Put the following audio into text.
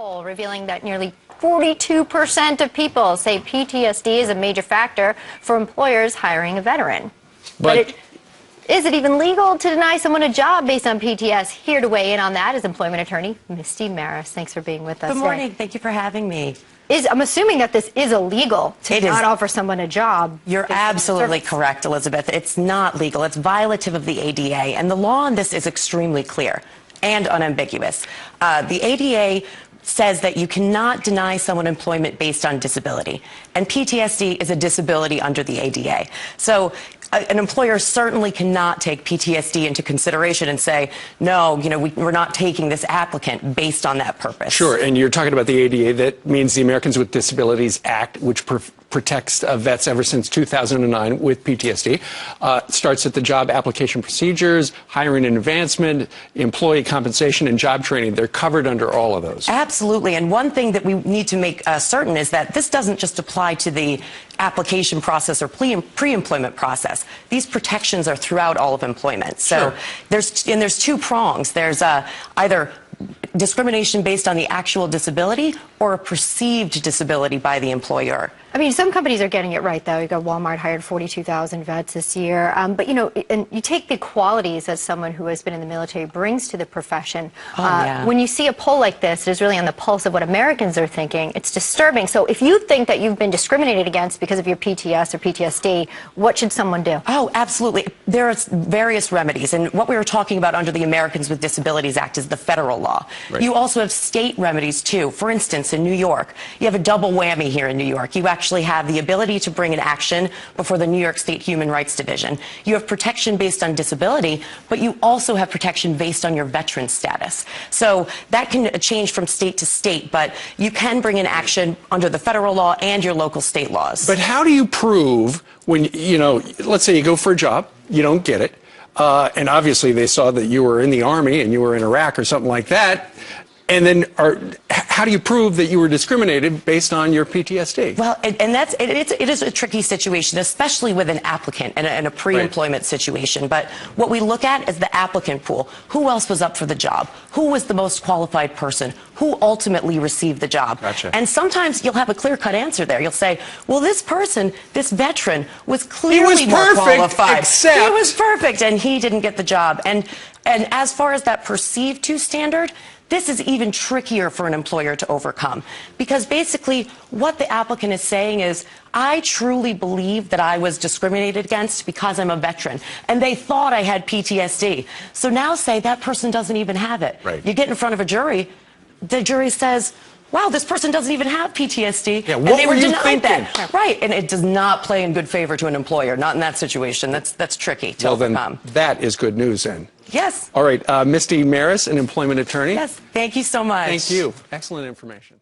poll revealing that nearly 42% of people say PTSD is a major factor for employers hiring a veteran. Is it even legal to deny someone a job based on PTS? Here to weigh in on that is employment attorney Misty Marris. Thanks for being with us. Good morning. Thank you for having me. I'm assuming that this is illegal to not offer someone a job. You're absolutely correct, Elizabeth. It's not legal. It's violative of the ADA, and the law on this is extremely clear and unambiguous. The ADA says that you cannot deny someone employment based on disability, and PTSD is a disability under the ADA. So an employer certainly cannot take PTSD into consideration and say, no, we're not taking this applicant based on that purpose. Sure, and you're talking about the ADA. That means the Americans with Disabilities Act, which protects vets ever since 2009 with PTSD. Starts at the job application procedures, hiring and advancement, employee compensation, and job training. They're covered under all of those. Absolutely, and one thing that we need to make certain is that this doesn't just apply to the application process or pre-employment process. These protections are throughout all of employment. So there's two prongs. There's either discrimination based on the actual disability or a perceived disability by the employer. I mean, some companies are getting it right, though. You got Walmart hired 42,000 vets this year. But, and you take the qualities that someone who has been in the military brings to the profession. When you see a poll like this, it is really on the pulse of what Americans are thinking. It's disturbing. So if you think that you've been discriminated against because of your PTS or PTSD, what should someone do? Oh, absolutely. There are various remedies. And what we were talking about under the Americans with Disabilities Act is the federal law. Right. You also have state remedies, too. For instance, in New York, you have a double whammy here in New York. You actually have the ability to bring an action before the New York State Human Rights Division. You have protection based on disability, but you also have protection based on your veteran status. So that can change from state to state, but you can bring an action under the federal law and your local state laws. But how do you prove when, let's say you go for a job, you don't get it, and obviously they saw that you were in the Army and you were in Iraq or something like that, and then how do you prove that you were discriminated based on your PTSD? Well, it is a tricky situation, especially with an applicant and a pre-employment situation. But what we look at is the applicant pool. Who else was up for the job? Who was the most qualified person? Who ultimately received the job? Gotcha. And sometimes you'll have a clear-cut answer there. You'll say, well, this person, this veteran, was clearly more qualified. He was perfect, and he didn't get the job. And as far as that perceived to standard, this is even trickier for an employer to overcome, because basically what the applicant is saying is, I truly believe that I was discriminated against because I'm a veteran, and they thought I had PTSD. So now say that person doesn't even have it. Right. You get in front of a jury, the jury says, wow, this person doesn't even have PTSD, yeah, and they were you denied thinking? that. Right, and it does not play in good favor to an employer, not in that situation. That's tricky to overcome. Then that is good news then. Yes. All right, Misty Marris, an employment attorney. Yes, thank you so much. Thank you. Excellent information.